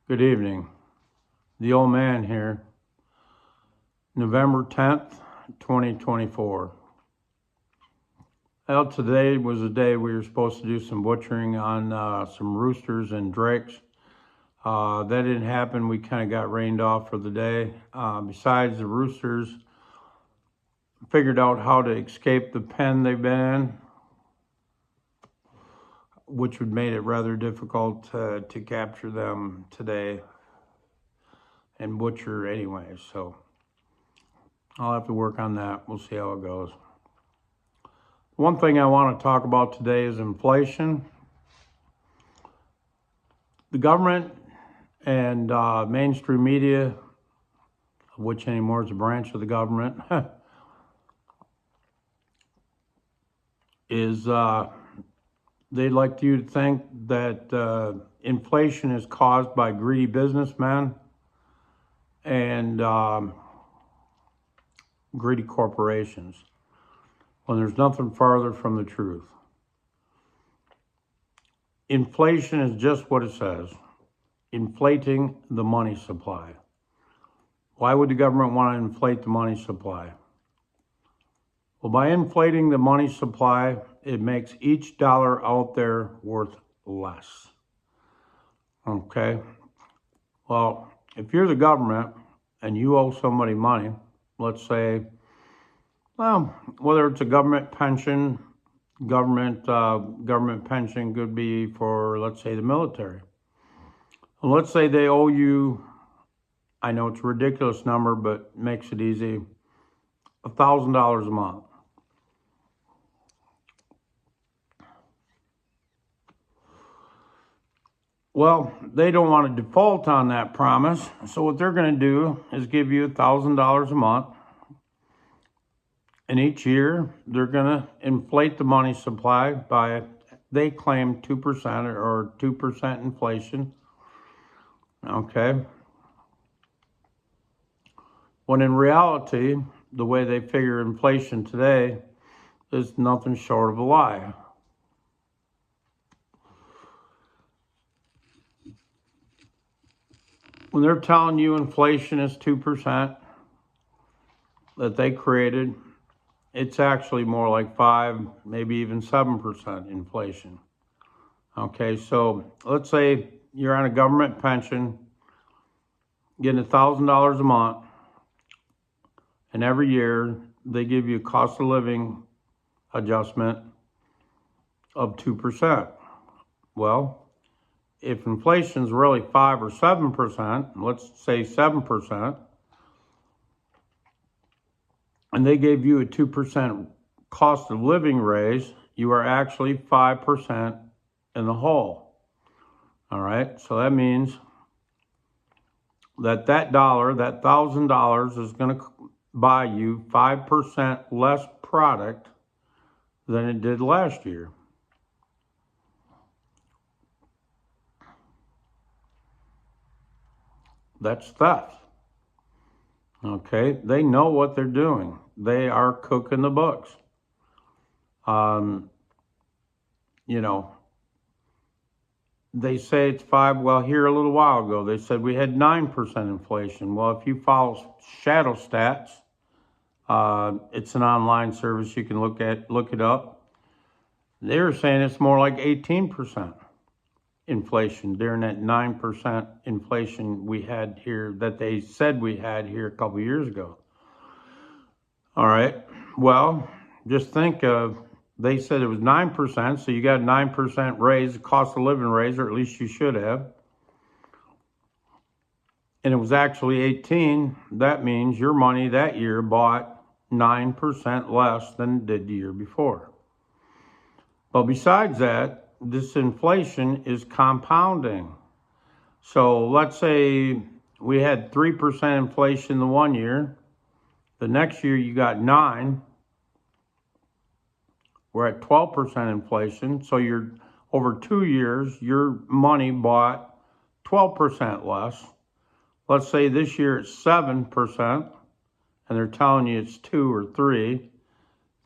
Good evening. The old man here. November 10th, 2024. Well, today was the day we were supposed to do some butchering on some roosters and drakes. That didn't happen. We kind of got rained off for the day. Besides the roosters, figured out how to escape the pen they've been in, which would made it rather difficult to capture them today and butcher anyway. So I'll have to work on that. We'll see how it goes. One thing I want to talk about today is inflation. The government and mainstream media, which anymore is a branch of the government, is they'd like you to think that inflation is caused by greedy businessmen and greedy corporations, when there's nothing farther from the truth. Inflation is just what it says, inflating the money supply. Why would the government want to inflate the money supply? Well, by inflating the money supply, it makes each dollar out there worth less. Okay? Well, if you're the government and you owe somebody money, let's say, well, whether it's a government pension, government pension could be for, let's say, the military. Well, let's say they owe you, I know it's a ridiculous number, but makes it easy, $1,000 a month. Well, they don't want to default on that promise, so what they're going to do is give you $1,000 a month, and each year they're going to inflate the money supply by, they claim 2% or 2% inflation. Okay. When in reality, the way they figure inflation today is nothing short of a lie. When they're telling you inflation is 2% that they created, it's actually more like 5, maybe even 7% inflation. Okay, so let's say you're on a government pension, getting $1,000 a month, and every year they give you a cost of living adjustment of 2%. Well, if inflation's really 5 or 7%, let's say 7%, and they gave you a 2% cost of living raise, you are actually 5% in the hole. All right, so that means that dollar, that $1,000 is going to buy you 5% less product than it did last year. That's theft. Okay, they know what they're doing. They are cooking the books. You know, they say it's 5. Well, here a little while ago, they said we had 9% inflation. Well, if you follow Shadow Stats, it's an online service you can look it up. They were saying it's more like 18% inflation during that 9% inflation we had here, that they said we had here a couple years ago. All right, well, just think of, they said it was 9%, so you got a 9% raise, cost of living raise, or at least you should have. And it was actually 18. That means your money that year bought 9% less than it did the year before. But besides that, this inflation is compounding. So let's say we had 3% inflation the one year. The next year you got 9. We're at 12% inflation. So you're over 2 years, your money bought 12% less. Let's say this year it's 7%, and they're telling you it's 2 or 3.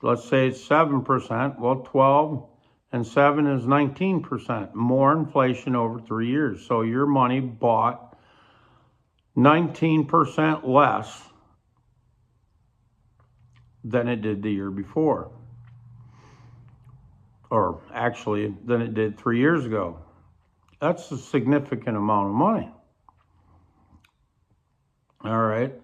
Let's say it's 7%. Well, 12 and 7 is 19% more inflation over 3 years. So your money bought 19% less than it did the year before, or actually than it did 3 years ago. That's a significant amount of money. All right.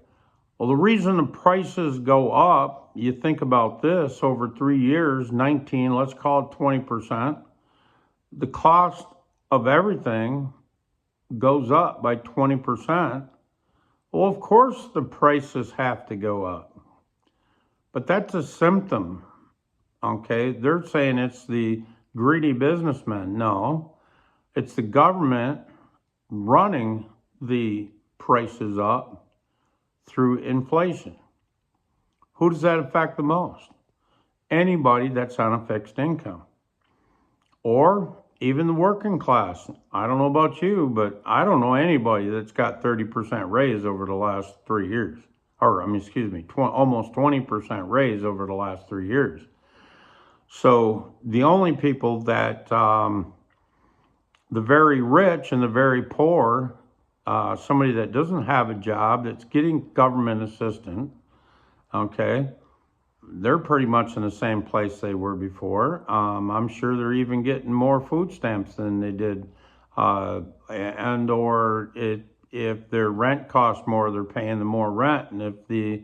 Well, the reason the prices go up, you think about this, over 3 years, 19, let's call it 20%, the cost of everything goes up by 20%. Well, of course the prices have to go up. But that's a symptom, okay? They're saying it's the greedy businessmen. No, it's the government running the prices up through inflation. Who does that affect the most? Anybody that's on a fixed income, or even the working class. I don't know about you, but I don't know anybody that's got 30% raise over the last 3 years. Or, almost 20% raise over the last 3 years. So the only people that, the very rich and the very poor, somebody that doesn't have a job, that's getting government assistance, okay, they're pretty much in the same place they were before. I'm sure they're even getting more food stamps than they did, if their rent costs more, they're paying the more rent, and if the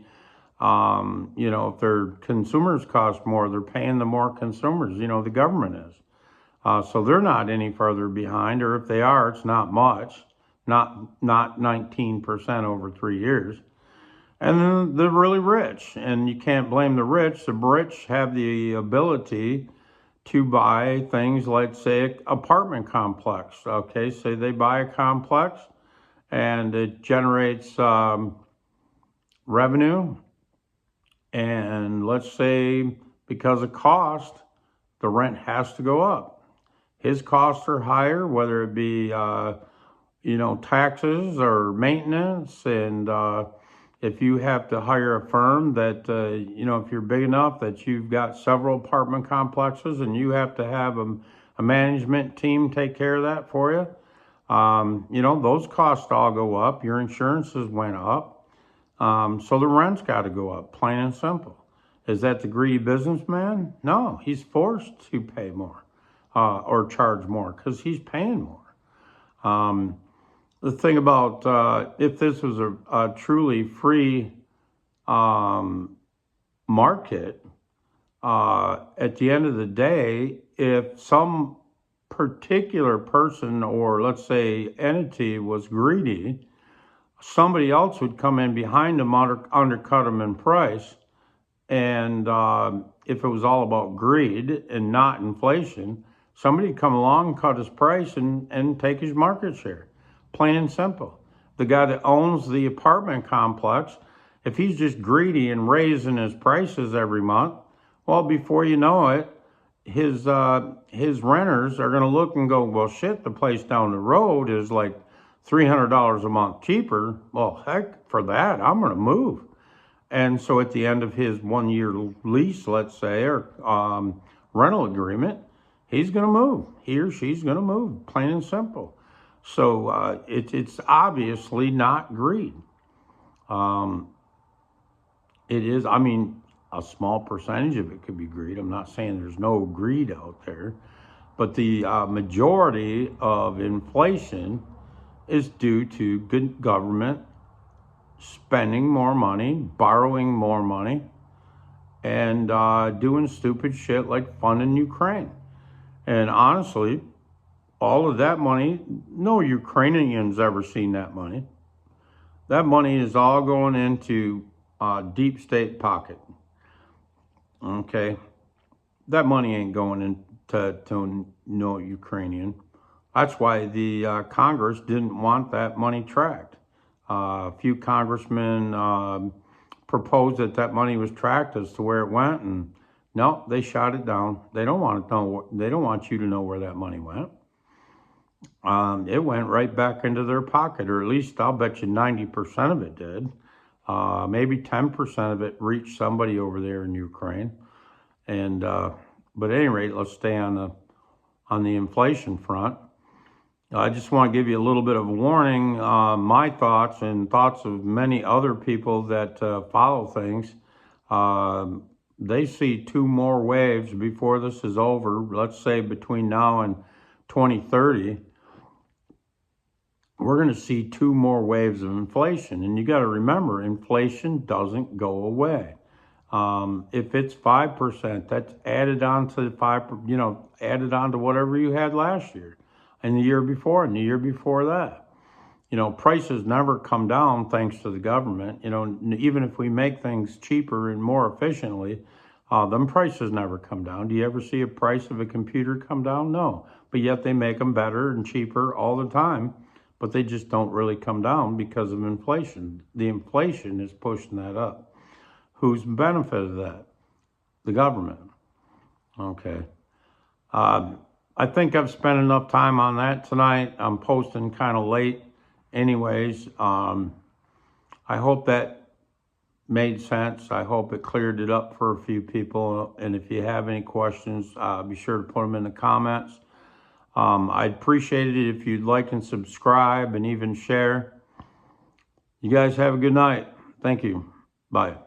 if their consumers cost more, they're paying the more consumers. The government is. So they're not any further behind, or if they are, it's not much, not 19% over 3 years. And then the really rich, and you can't blame the rich. The rich have the ability to buy things like, say, apartment complex. Okay, say they buy a complex and it generates revenue. And let's say because of cost, the rent has to go up. His costs are higher, whether it be, taxes or maintenance, and if you have to hire a firm that, if you're big enough that you've got several apartment complexes and you have to have a management team take care of that for you, those costs all go up. Your insurances went up. So the rent's got to go up, plain and simple. Is that the greedy businessman? No, he's forced to pay more or charge more because he's paying more. The thing about if this was a truly free market, at the end of the day, if some particular person or let's say entity was greedy, somebody else would come in behind them, undercut them in price. And if it was all about greed and not inflation, somebody would come along and cut his price and take his market share. Plain and simple. The guy that owns the apartment complex, if he's just greedy and raising his prices every month, well, before you know it, his renters are going to look and go, well, shit, the place down the road is like $300 a month cheaper. Well, heck, for that, I'm going to move. And so at the end of his 1 year lease, let's say, or rental agreement, he's going to move. He or she's going to move, plain and simple. So it's obviously not greed. It is, a small percentage of it could be greed. I'm not saying there's no greed out there, but the majority of inflation is due to good government spending more money, borrowing more money, and doing stupid shit like funding Ukraine. And honestly, all of that money, no Ukrainians ever seen that money. That money is all going into deep state pocket. Okay, that money ain't going into no Ukrainian. That's why the Congress didn't want that money tracked. A few congressmen proposed that money was tracked as to where it went, and no, they shot it down. They don't want to know. They don't want you to know where that money went. It went right back into their pocket, or at least I'll bet you 90% of it did. Maybe 10% of it reached somebody over there in Ukraine. And but at any rate, let's stay on the inflation front. I just want to give you a little bit of a warning. My thoughts and thoughts of many other people that follow things, they see 2 more waves before this is over. Let's say between now and 2030, we're going to see 2 more waves of inflation. And you got to remember, inflation doesn't go away. If it's 5%, that's added on to 5%, added on to whatever you had last year and the year before and the year before that. Prices never come down thanks to the government. Even if we make things cheaper and more efficiently, them prices never come down. Do you ever see a price of a computer come down? No. But yet they make them better and cheaper all the time, but they just don't really come down because of inflation. The inflation is pushing that up. Who's benefited that? The government. Okay. I think I've spent enough time on that tonight. I'm posting kind of late anyways. I hope that made sense. I hope it cleared it up for a few people. And if you have any questions, be sure to put them in the comments. I'd appreciate it if you'd like and subscribe and even share. You guys have a good night. Thank you. Bye.